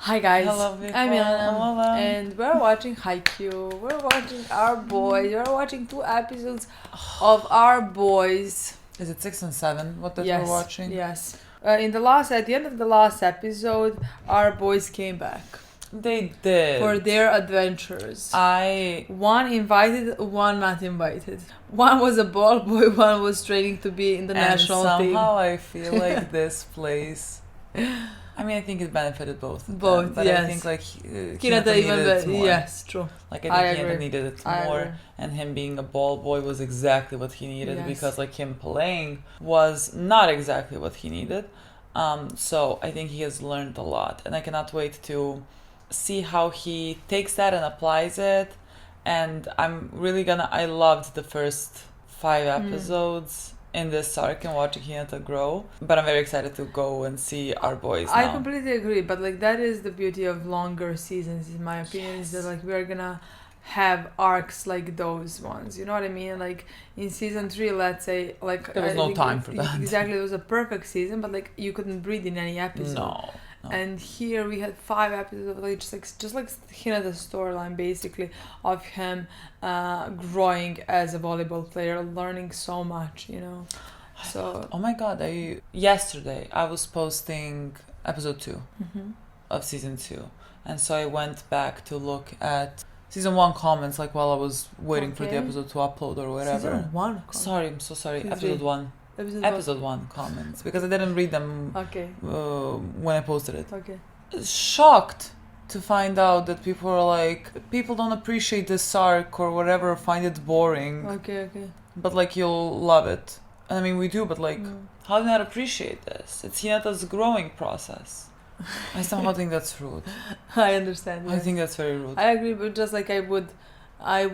Hi guys, Hello, people. I'm Milena, Hello. and we're watching Haikyuu. We're watching Our Boys. We're watching 2 episodes of Our Boys. Is it 6 and 7? What that Yes, we're watching? yes. At the end of the last episode, Our Boys came back They did. for their adventures. I One invited, one not invited. One was a ball boy, one was training to be in the national team. somehow I feel like this place. I mean, I think it benefited both. Of Both, them, but yes. I think like Hinata even needed it more. yes, true. Like I I think Hinata agree. needed it I more, agree. and him being a ball boy was exactly what he needed Yes. because like him playing was not exactly what he needed. So I think he has learned a lot, and I cannot wait to see how he takes that and applies it. And I loved the first 5 episodes in this arc and watching Hinata grow, but I'm very excited to go and see Our Boys now. I completely agree, but like that is the beauty of longer seasons, in my opinion, is that like we're gonna have arcs like those ones. You know what I mean? Like in season 3, let's say, like There was no time for that. Exactly, it was a perfect season, but like you couldn't breathe in any episode. No. And here we had 5 episodes of like just like Hinata's storyline, basically, of him growing as a volleyball player, learning so much, you know. So Oh my god, yesterday I was posting episode 2 of season 2, and so I went back to look at season 1 comments like while I was waiting for the Okay. episode to upload or whatever. Season 1. Sorry, I'm so sorry. Please Episode read. 1. Episode 1 comments because I didn't read them Okay. when I posted it. Okay. Shocked to find out that people are like, people don't appreciate this arc or whatever, find it boring, Okay. but like you'll love it. And I mean, we do, but like, how do you not appreciate this? It's Hinata's growing process. I somehow think that's rude. I understand. I Yes. think that's very rude. I agree, but just like I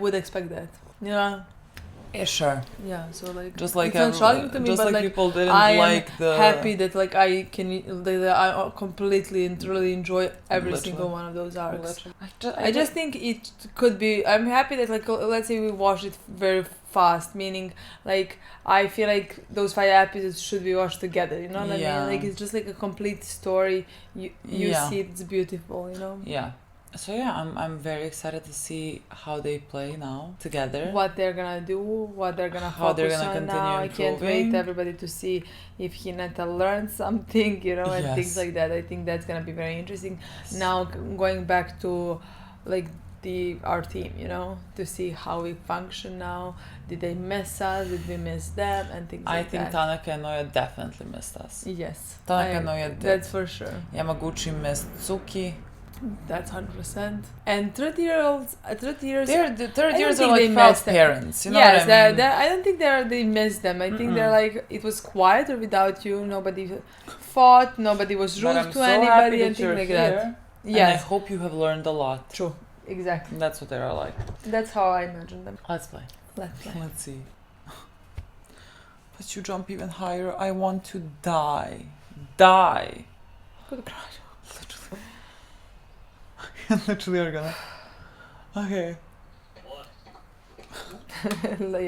would expect that. You know? Yeah, sure. Yeah. So like, Just like it's not shocking to me, just but like people didn't I like am the happy that like that I completely and truly enjoy every Literally. single one of those arcs. Literally. I just think it could be. I'm happy that like let's say we watched it very fast, meaning like I feel like those 5 episodes should be watched together. You know what I Yeah. mean? Like it's just like a complete story. You Yeah. see it's beautiful. You know. Yeah. So yeah, I'm very excited to see how they play now together. What they're gonna do, what they're gonna How they're focus gonna on continue now. I can't wait improving. everybody to see if Hinata learned something, you know, and Yes. things like that. I think that's gonna be very interesting. Now going back to like our team, you know, to see how we function now. Did they miss us? Did we miss them? And things I like think that. Tanaka and Noya definitely missed us. Yes. Tanaka and Noya did. That's for sure. Yamaguchi missed Tsuki. That's 100%. And 30-year-olds, The third I years don't are think like they proud missed it. parents. You know yes, what I mean? I don't think they missed them. I think they're like, it was quieter without you. Nobody fought. Nobody was But rude I'm to so anybody happy and that you're things like here. that. And I Yes, hope you have learned a lot. true. Exactly. That's what they are like. That's how I imagine them. Let's play. Let's play. Let's see. But you jump even higher. I want to die. Die. Good crush. Literally are gonna. Okay.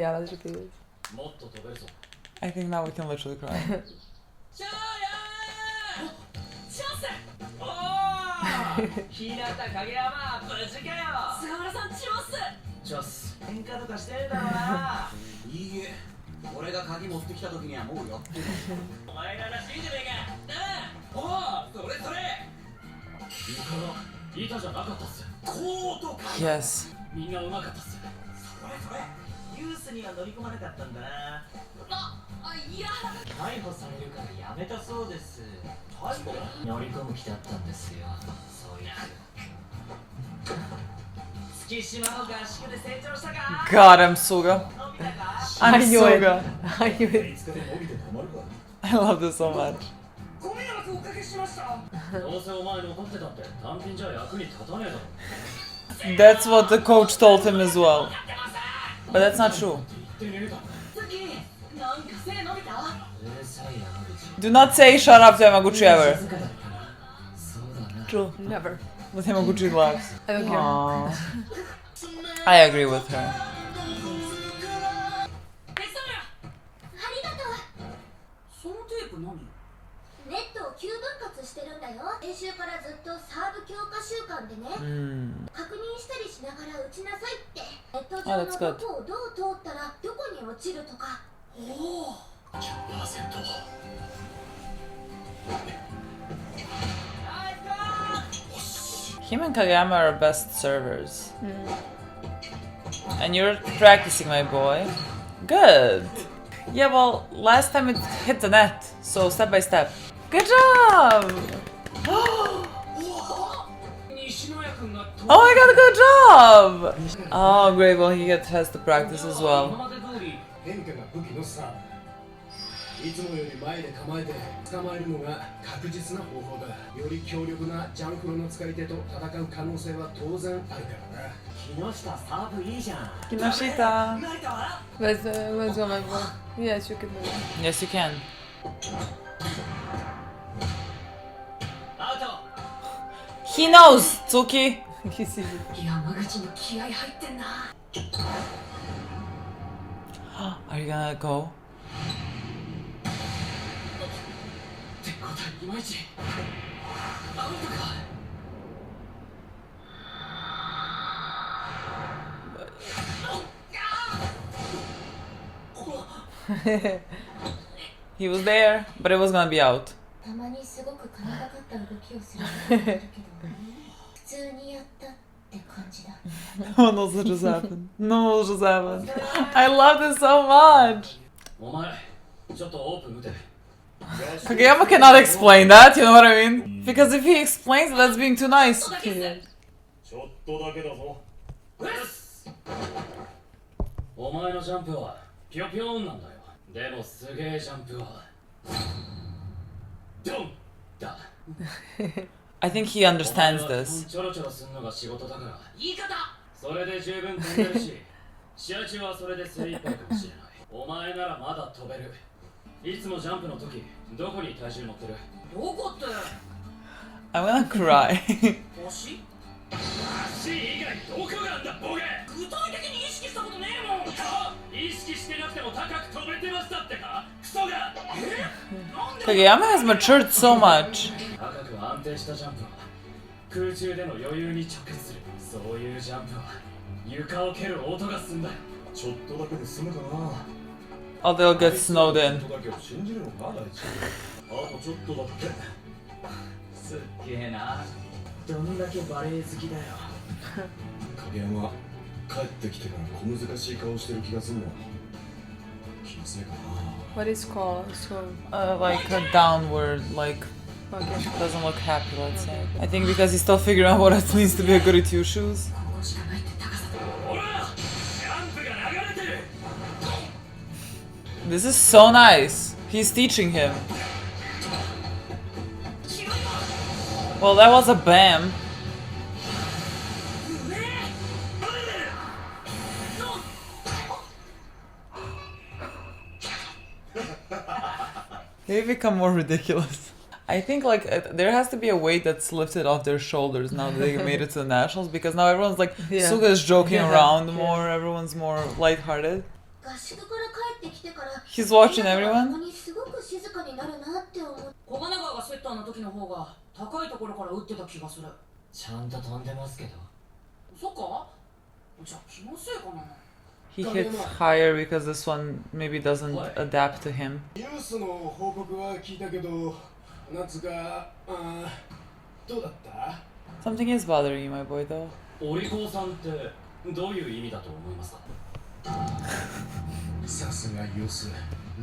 Yeah, let's repeat it. I think now we can literally cry. 日向影山無事かよ菅原さんチョスチョス喧嘩とかしてるだろうないいえ俺が鍵持ってきた時にはもうやってるお前ららしいじゃねえかなあおおそれそれ床が板じゃなかったっすコートか Yes. みんなうまかったっすそれそれユースには乗り込まなかったんだないや逮捕されるからやめたそうです逮捕乗り込む気だったんですよそういう月島の合宿で成長したか God, I'm Suga. 伸びたか I'm I knew it. Suga. I knew it. いつかで伸びて困るか I love this so much. ご迷惑おかけしましたどうせお前残ってたって単品じゃ役に立たねえだろ That's what the coach told him as well. But that's not true. 言ってねえだろ次なんか背伸びたさい山口 Do not say shut up to Yamaguchi ever. 静かだったなそうだな True. Never. But Yamaguchi laughs. I don't care. Aww. I agree with her. ありがとう。そのテープ何ネットを9分割ししてるんだよ。練習からずっとサーブ強化習慣でね、確認したりしながら打ちなさいって。ネット上のどこをどう通ったらどこに落ちるとか。おお、10%。Him and Kageyama are best servers. And you're practicing, my boy. Good. Yeah, well, last time it hit the net, so step by step. Good job! Oh my god, good job! Oh, great, well, he has to practice as well. いつもより前で構えて捕まえるのが確実な方法だ。より強力なジャンフロの使い手と戦う可能性は当然あるからな。木下サーブいいじゃん。木下. Let's go, my boy. Yes, you can do it. Yes, you can. He knows, Tsuki. He sees it. 山口の気合入ってんな。 Are you gonna go? いまいちアウトか。He was there, but it was gonna be out. たまにすごく金がかった動きをする人がいるけど、普通にやったって感じだ。 Oh no, what just happened? No, what just happened? I love this so much. お前ちょっとオープン打て。 Kageyama cannot explain that, you know what I mean? Because if he explains it, that's being too nice. ちょっとだけだぞ。お前のジャンプはピョピョンなんだよ。でもすげえジャンプはドンだ。 I think he understands this. ちょろちょろすんのが仕事だから。言い方。それで十分飛んでるし、試合中はそれで精一杯かもしれない。お前ならまだ飛べる。いつもジャンプの時、どこに体重乗ってる？どこって。 I'm gonna cry. 足？足以外どこがあんだボケ。具体的に意識したことねえもん。意識してなくても高く飛べてましたってか？クソが。Kageyama has matured so much. 高く安定したジャンプは空中での余裕に直結する。そういうジャンプは床を蹴る音がすんだよ。ちょっとだけで済むかな。 Oh, they'll get snowed in. ちょっとだけを信じるのか大地。あとちょっとだって。すっげえな。どんだけバレエ好きだよ。影山、帰ってきてから小難しい顔してる気がするの。気のせいかな。 What is called? So, Like a downward, like okay. doesn't look happy, let's say. I think because he's still figuring out what it means to be a goody two shoes. ほら、ジャンプが流れてる。 This is so nice. He's teaching him. Well, that was a bam. They become more ridiculous. I think like there has to be a weight that's lifted off their shoulders now that they made it to the nationals, because now everyone's like Suga is joking around more, everyone's more lighthearted. He's watching everyone. 小金川がセッターの時の方が高いところから打ってた気がする。ちゃんと飛んでますけど。そっか？じゃあ気のせいかな。 He hits higher because this one maybe doesn't adapt to him. ニュースの報告は聞いたけど、なんつうか、どうだった？ Something is bothering you, my boy, though. お利口さんってどういう意味だと思いますか？さすがユース、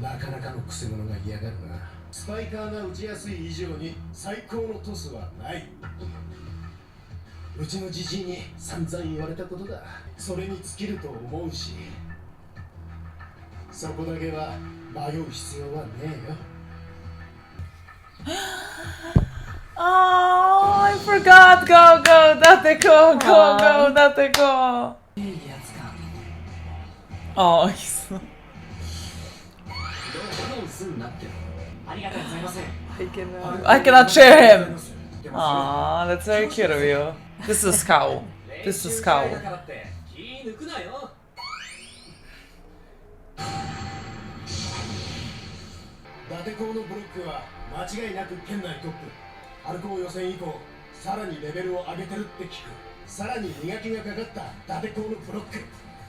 なかなかのクセ者が嫌がるな。スパイカーが打ちやすい以上に最高のトスはない。うちのじじいに散々言われたことだ。それに尽きると思うし、そこだけは迷う必要はねえよ。Oh, I forgot. Go, go, date go, go, go, date go. Oh, he's... I cannot share him. Aw, that's very cute of you. This is Cow. This is Cow. 伊達校のブロックは間違いなく県内トップ。春高予選以降さらにレベルを上げてるって聞く。さらに磨きがかかった伊達校のブロック、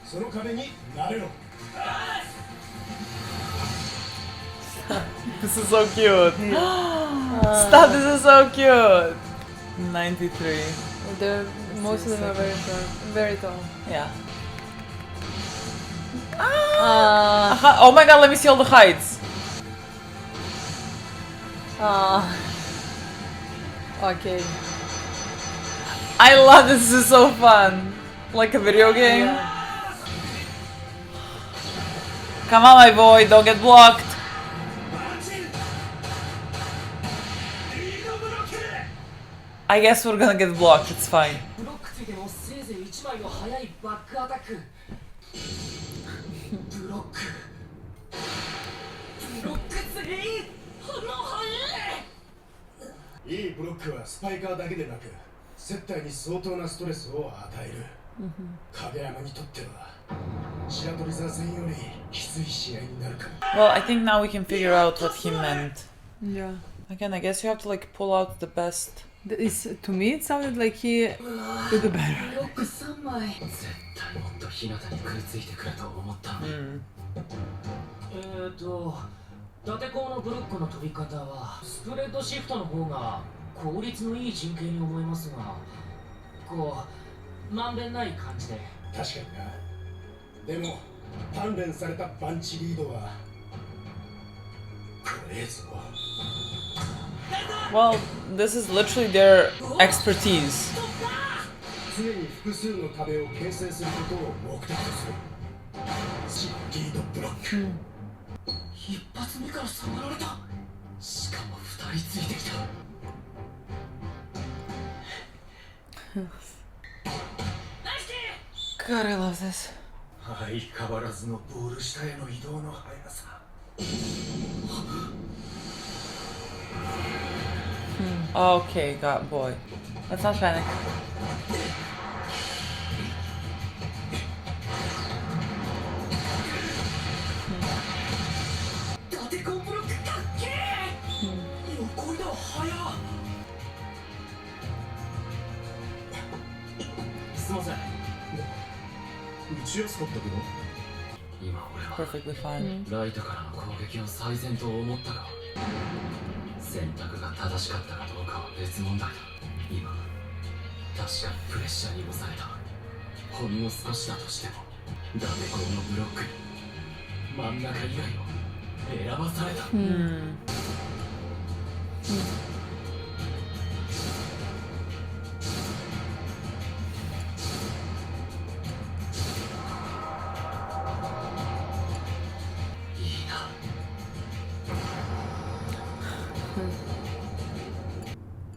その壁になれろ。 This is so cute. Stop, this is so cute. 93. Most of them are very tall. Yeah. Ah. Oh my god, let me see all the heights. Okay. I love this, this is so fun. Like a video game. Yeah. Come on, my boy, don't get blocked. I guess we're gonna get blocked, it's fine. ブロックついてもせいぜい1枚の速いバックアタック。ブロック全員反応速い。いいブロックはスパイカーだけでなく接待に相当なストレスを与える。影山にとっては白鳥座戦よりきつい試合になるかも。 Well, I think now we can figure out what he meant. Yeah. Again, I guess you have to like pull out the best. To me, it sounded like he did the better. ブロック3枚。絶対もっと日向に食いついてくれと思ったのに。伊達校のブロックの飛び方はスプレッドシフトの方が効率のいい陣形に思いますが、こうまんべんない感じで。確かにな。でも鍛錬されたバンチリードはこれぞ。 Well, this is literally their expertise. 常に複数の壁を形成することを目的とするリードブロック。一発目から触られた。しかも2人ついてきた。 God, I love this. 相変わらずのボール下への移動の速さ。 Okay, God, boy. Let's not panic. Perfectly fine. ライトからの攻撃を最善と思ったが、選択が正しかったかどうかは別問題だ。今確かにプレッシャーに押された。ほんの少しだとしても伊達校のブロックに真ん中以外を選ばされた。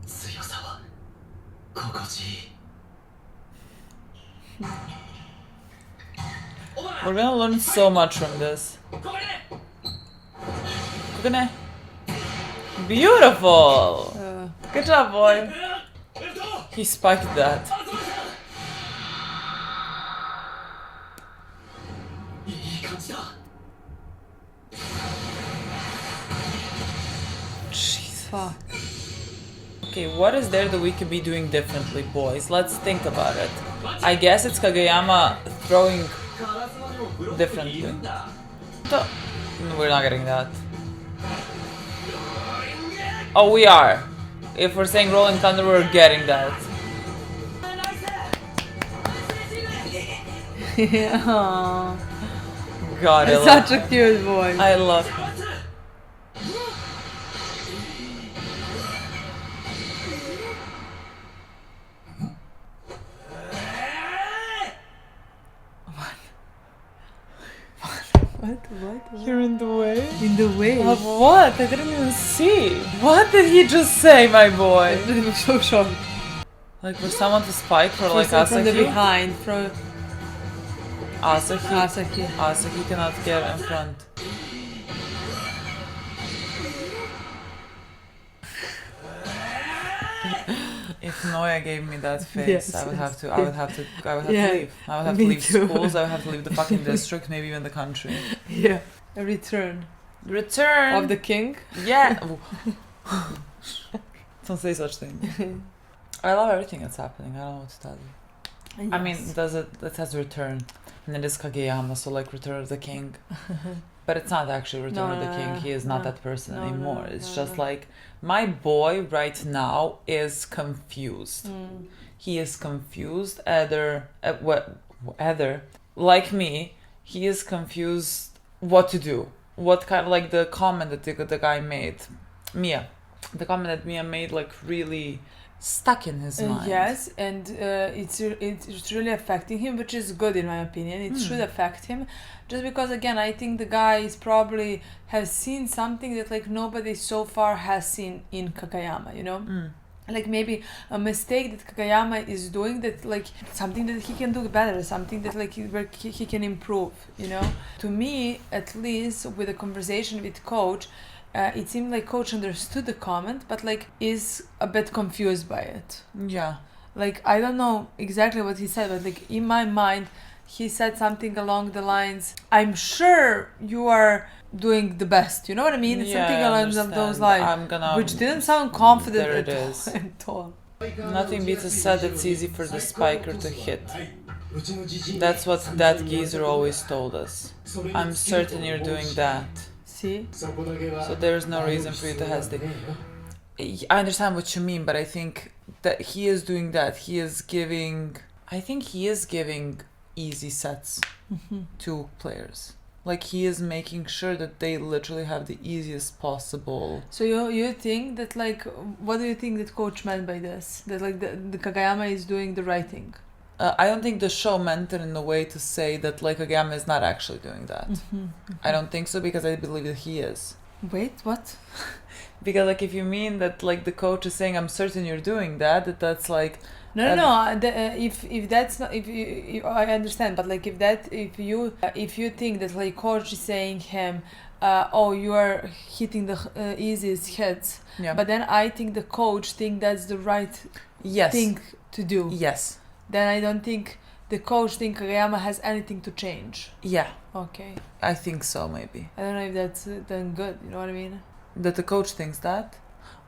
強さは心地いい。 We're gonna learn so much from this. Kokone. Beautiful! Good job, boy. He spiked that. いい感じだ。 Jeez. Fuck. Okay, what is there that we could be doing differently, boys? Let's think about it. I guess it's Kageyama throwing differently. We're not getting that. Oh, we are. If we're saying Rolling Thunder, we're getting that. Yeah. God, I Such love. a cute boy. I love. What? You're in the way. In the way. Of what? I didn't even see. What did he just say, my boy? It was so shocked. Like for someone to spike for like From the Asahi? behind, from Asahi. Asaki. Asahi cannot get in front. If Noya gave me that face, Yes, I would yes, have to yeah. leave. I would have to me leave too. schools, I would have to leave the fucking district, maybe even the country. Yeah. A return Return of the king. Yeah. Don't say such things. I love everything that's happening. I don't know what to tell you. Yes. I mean, that has Return, and it is Kageyama, so like Return of the King. But it's not actually Return of the King. He is not that person anymore. It's just like, my boy right now is confused. He is confused. Either like me, he is confused what to do. What kind of, like the comment that the guy made, Mia. The comment that Mia made, like, really stuck in his mind. Yes, and it's really affecting him, which is good in my opinion. It should affect him, just because again I think the guy is probably has seen something that like nobody so far has seen in Kageyama, you know. Like maybe a mistake that Kageyama is doing, that like something that he can do better, something that like where he can improve, you know. To me, at least with a conversation with coach, it seemed like coach understood the comment, but like is a bit confused by it. Yeah. Like I don't know exactly what he said, but like in my mind, he said something along the lines, "I'm sure you are doing the best." You know what I mean? Yeah, something along those lines, which didn't sound confident at all. Nothing beats a set that's easy for the spiker to hit. That's what that geezer always told us. I'm certain you're doing that. See? So there's no reason for you to hesitate. I understand what you mean, but I think that he is doing that. I think he is giving easy sets to players. Like he is making sure that they literally have the easiest possible. So you think that like, what do you think that coach meant by this? That like the Kageyama is doing the right thing? I don't think the show meant it in a way to say that like Kageyama is not actually doing that. I don't think so, because I believe that he is. Wait, what? Because like if you mean that like the coach is saying, I'm certain you're doing that's like... No. If that's not, if I understand, but like if you think that like coach is saying him, oh, you are hitting the easiest hits, but then I think the coach think that's the right thing to do. Yes. Then I don't think the coach think Kageyama has anything to change. Yeah. Okay. I think so, maybe. I don't know if that's then good. You know what I mean? That the coach thinks that?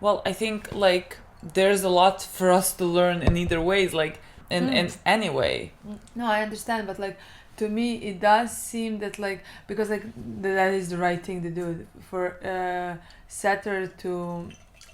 Well, I think like there's a lot for us to learn in either ways, like in any way. No, I understand, but like to me it does seem that like, because like that is the right thing to do for setter to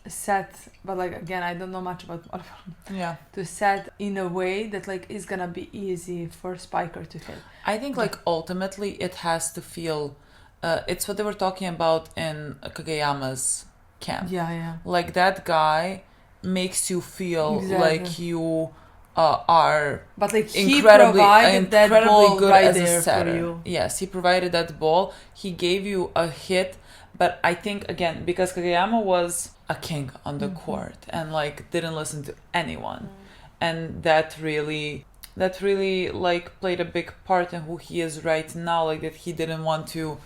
set, but like again I don't know much about volleyball. Yeah. To set in a way that like is gonna be easy for spiker to hit. I think like ultimately it has to feel it's what they were talking about in Kageyama's camp. Yeah. Like that guy makes you feel like you are, but like he incredibly provided that ball good right as there a setter. for you. Yes, he provided that ball. He gave you a hit, but I think again because Kageyama was a king on the court and like didn't listen to anyone, and that really like played a big part in who he is right now. Like that he didn't want to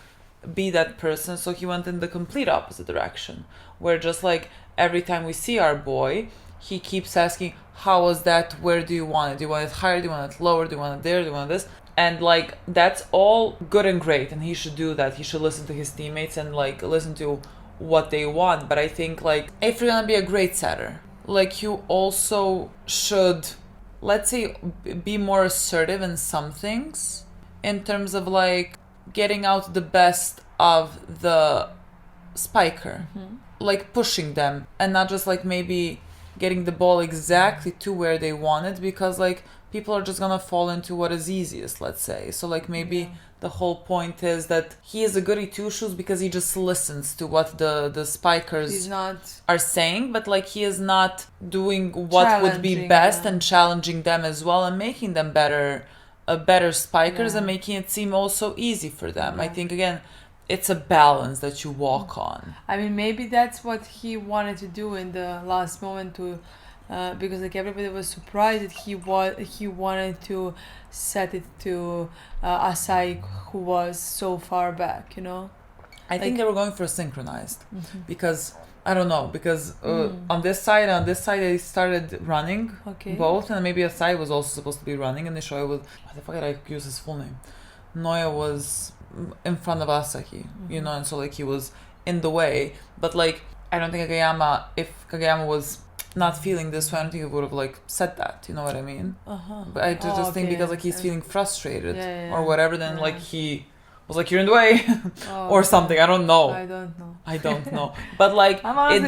be that person, so he went in the complete opposite direction, where just like every time we see our boy, he keeps asking, how was that, where do you want it, do you want it higher, do you want it lower, do you want it there, do you want this, and like that's all good and great, and he should do that. He should listen to his teammates and like listen to what they want. But I think like if you're gonna be a great setter, like you also should, let's say, be more assertive in some things in terms of like getting out the best of the spiker, like pushing them, and not just like maybe getting the ball exactly to where they want it, because like people are just gonna fall into what is easiest, let's say. So like maybe the whole point is that he is a goody two shoes because he just listens to what the spikers are saying, but like he is not doing what would be best and challenging them as well and making them better spikers and making it seem also easy for them. I think again it's a balance that you walk on. I mean, maybe that's what he wanted to do in the last moment to because like everybody was surprised that he wanted to set it to Asai, who was so far back, you know. I think they were going for a synchronized because I don't know, because on this side they started running both, and maybe Asai was also supposed to be running, and Nishoya was, what the fuck did I use his full name? Noya was in front of Asahi, you know, and so like he was in the way. But like I don't think if Kageyama was not feeling this way, I don't think he would have like said that. You know what I mean? But I just think because like he's feeling frustrated or whatever, then like he was like, you're in the way or something. I don't know. I don't know. But like it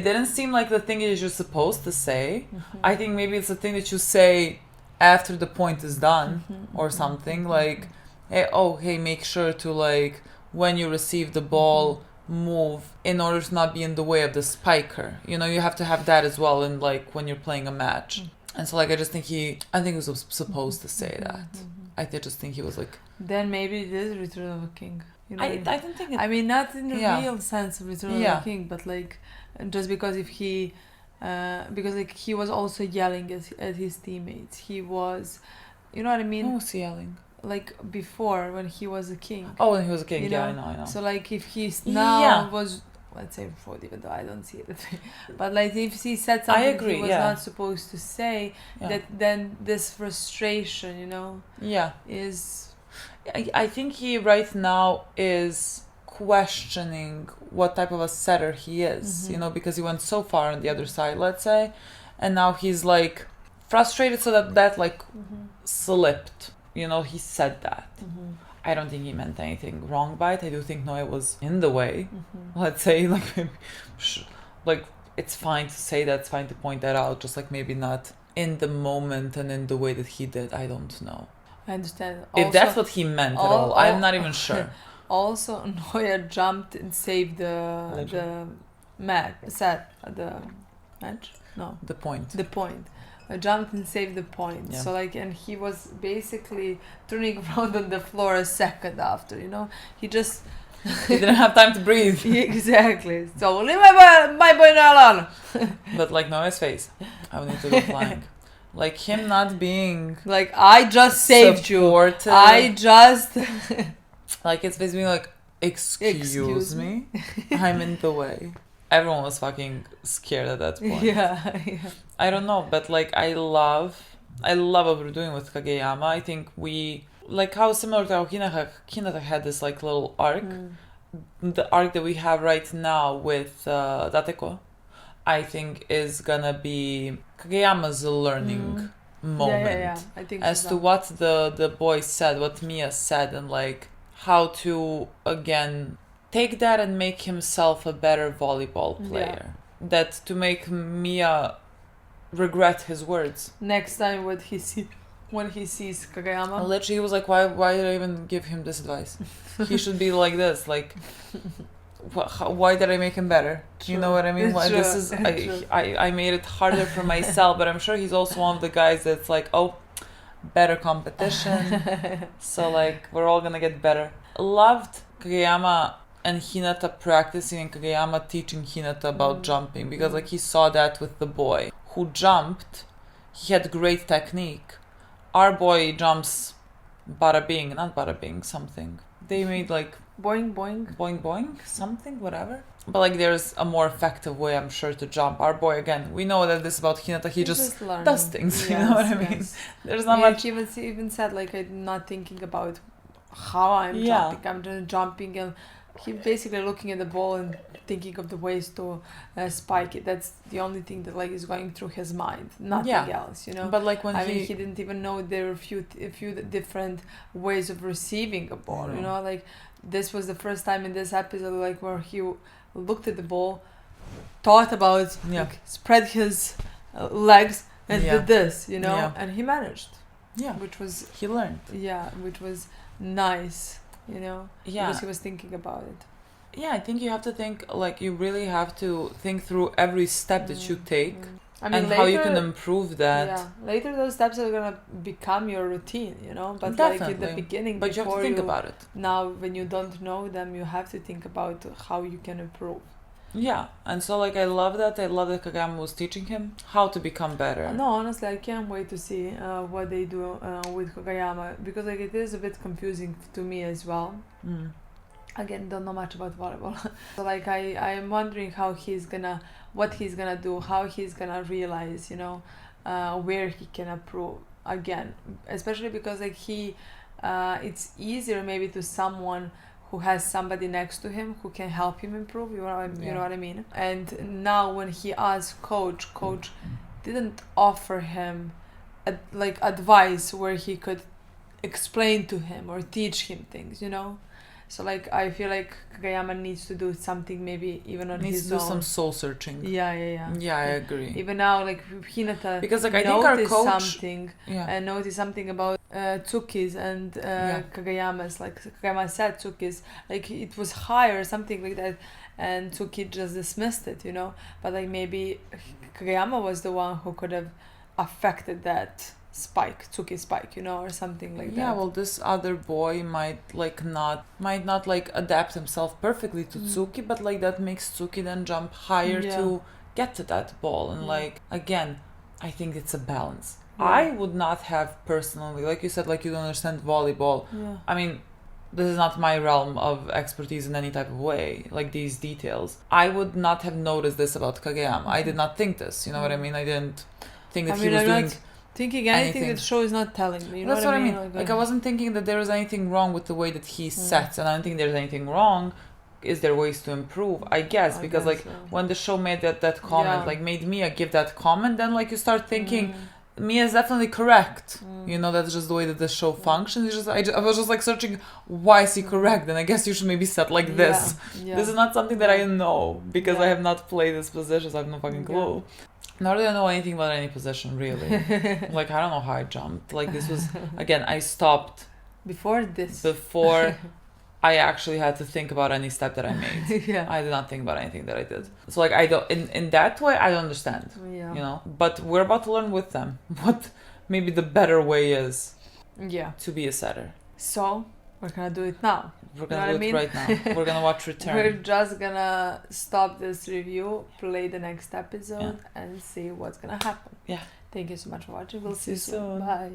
didn't seem like the thing that you're supposed to say. I think maybe it's the thing that you say after the point is done or something, like, hey, make sure to like when you receive the ball, move in order to not be in the way of the spiker. You know, you have to have that as well in like when you're playing a match. And so like I think he was supposed to say that. I just think he was like, then maybe it is Return of a King. You know, I don't think I mean, not in the real sense of Return of a King, but like just because if he because like he was also yelling at his teammates. He was, you know what I mean? Who was yelling? Like before when he was a king. Oh, when he was a king, you know? know? I know. So like if he's now was, let's say before, even though I don't see it, but like if he said something he was not supposed to say, that then this frustration, you know, is. I think he right now is questioning what type of a setter he is, you know, because he went so far on the other side, let's say, and now he's like frustrated so that like slipped. You know, he said that. I don't think he meant anything wrong by it. I do think Noah was in the way. Let's say, like, maybe, like it's fine to say that. It's fine to point that out. Just like maybe not in the moment and in the way that he did. I don't know. I understand. If that's what he meant at all, I'm not even sure. Also, Noah jumped and saved the match. The match? No. The point. The point. Jumped and saved the point. So like, and he was basically turning around on the floor a second after, you know, he just he didn't have time to breathe. Exactly. So leave my boy alone. But like Noah's face, I would need to go flying. Like him not being like, I just saved supported. You. I just like it's basically like excuse me, I'm in the way. Everyone was fucking scared at that point. Yeah. I don't know, but like I love what we're doing with Kageyama. I think we like how similar to how Hinata had this like little arc. The arc that we have right now with Dateko, I think is gonna be Kageyama's learning moment. Yeah. I think as to what the boy said, what Mia said, and like how to again take that and make himself a better volleyball player. That to make Mia regret his words. Next time when he sees Kageyama. Literally, he was like, why did I even give him this advice? He should be like this. Like, why did I make him better? True. You know what I mean? Why this is I made it harder for myself, but I'm sure he's also one of the guys that's like, oh, better competition. So like, we're all gonna get better. Loved Kageyama and Hinata practicing and Kageyama teaching Hinata about jumping, because like he saw that with the boy who jumped. He had great technique. Our boy jumps bada bing, not bada bing, something. They made like boing boing boing boing, something, whatever. But like there's a more effective way, I'm sure, to jump. Our boy, again, we know that this about Hinata, he just does things, you know what I mean? There's not much. He even said like, I'm not thinking about how I'm jumping, I'm just jumping, and he basically looking at the ball and thinking of the ways to spike it. That's the only thing that like is going through his mind, nothing else, you know. But like when he didn't even know there were a few different ways of receiving a ball, you know. Like this was the first time in this episode like where he looked at the ball, thought about like, spread his legs and did this, you know, and he managed. Which was he learned. Which was nice, you know. Because he was thinking about it. I think you have to think, like, you really have to think through every step that you take I mean, and later, how you can improve that. Later those steps are gonna become your routine, you know. But definitely. Like in the beginning, but you have to think about it. Now, when you don't know them, you have to think about how you can improve. Yeah, and so like I love that Kageyama was teaching him how to become better. No, honestly, I can't wait to see what they do with Kageyama, because like it is a bit confusing to me as well. Again, don't know much about volleyball. So like I am wondering what he's gonna do, how he's gonna realize, you know, where he can improve again, especially because like it's easier maybe to someone who has somebody next to him who can help him improve. You Yeah. know what I mean? And now when he asked coach didn't offer him advice where he could explain to him or teach him things, you know. So like I feel like Kageyama needs to do something, maybe even on Needs his to do own. some soul searching. Yeah. Yeah, I agree. Even now, like Hinata Because like I think our noticed coach, something yeah, and noticed something about Tsuki's and Kageyama's. Like Kageyama said Tsuki's, like it was high or something like that, and Tsuki just dismissed it, you know. But like maybe Kageyama was the one who could have affected that Tsuki spike, you know, or something like that. Yeah, well, this other boy might not like adapt himself perfectly to Tsuki, but like that makes Tsuki then jump higher to get to that ball. And like again, I think it's a balance. Yeah. I would not have personally, like you said, like you don't understand volleyball. Yeah. I mean, this is not my realm of expertise in any type of way, like these details. I would not have noticed this about Kageyama. I did not think this, you know what I mean? I didn't think that he was doing thinking anything that the show is not telling me. You know That's what I mean. mean? Like I wasn't thinking that there was anything wrong with the way that he sets, and I don't think there's anything wrong. Is there ways to improve? I guess because like when the show made that comment, like made Mia give that comment, then like you start thinking Mia is definitely correct. You know, that's just the way that the show functions. It's just I was just like searching, why is he correct? Then I guess you should maybe set like this. Yeah. This is not something that I know because I have not played this position, so I have no fucking clue. Nor do I know anything about any position, really. Like, I don't know how I jumped. Like, this was, again, I stopped before I actually had to think about any step that I made. I did not think about anything that I did. So, like, I don't, in that way, I don't understand. You know? But we're about to learn with them what maybe the better way is to be a setter. So, we're gonna do it now. We're gonna do it right now. We're gonna watch Return. We're just gonna stop this review, play the next episode, and see what's gonna happen. Yeah. Thank you so much for watching. We'll see you soon. Bye.